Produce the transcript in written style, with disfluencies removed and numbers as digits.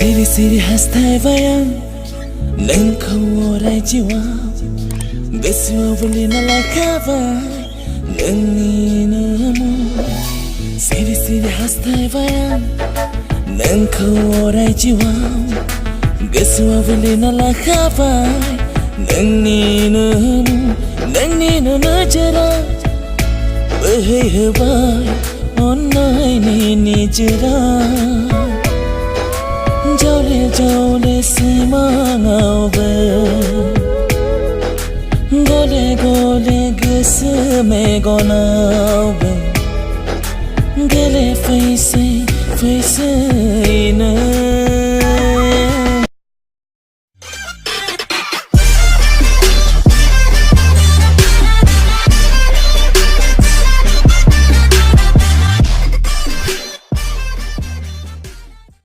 Siri siri hastai vayam nang khaworai jiwa beswa vulina lakava nang ni namu Siri siri hastai vayam nang khaworai jiwa beswa vulina lakava nang ni namu jara hey bye onai ni jara Jole simangau be Gole gesme gonau be Gele face na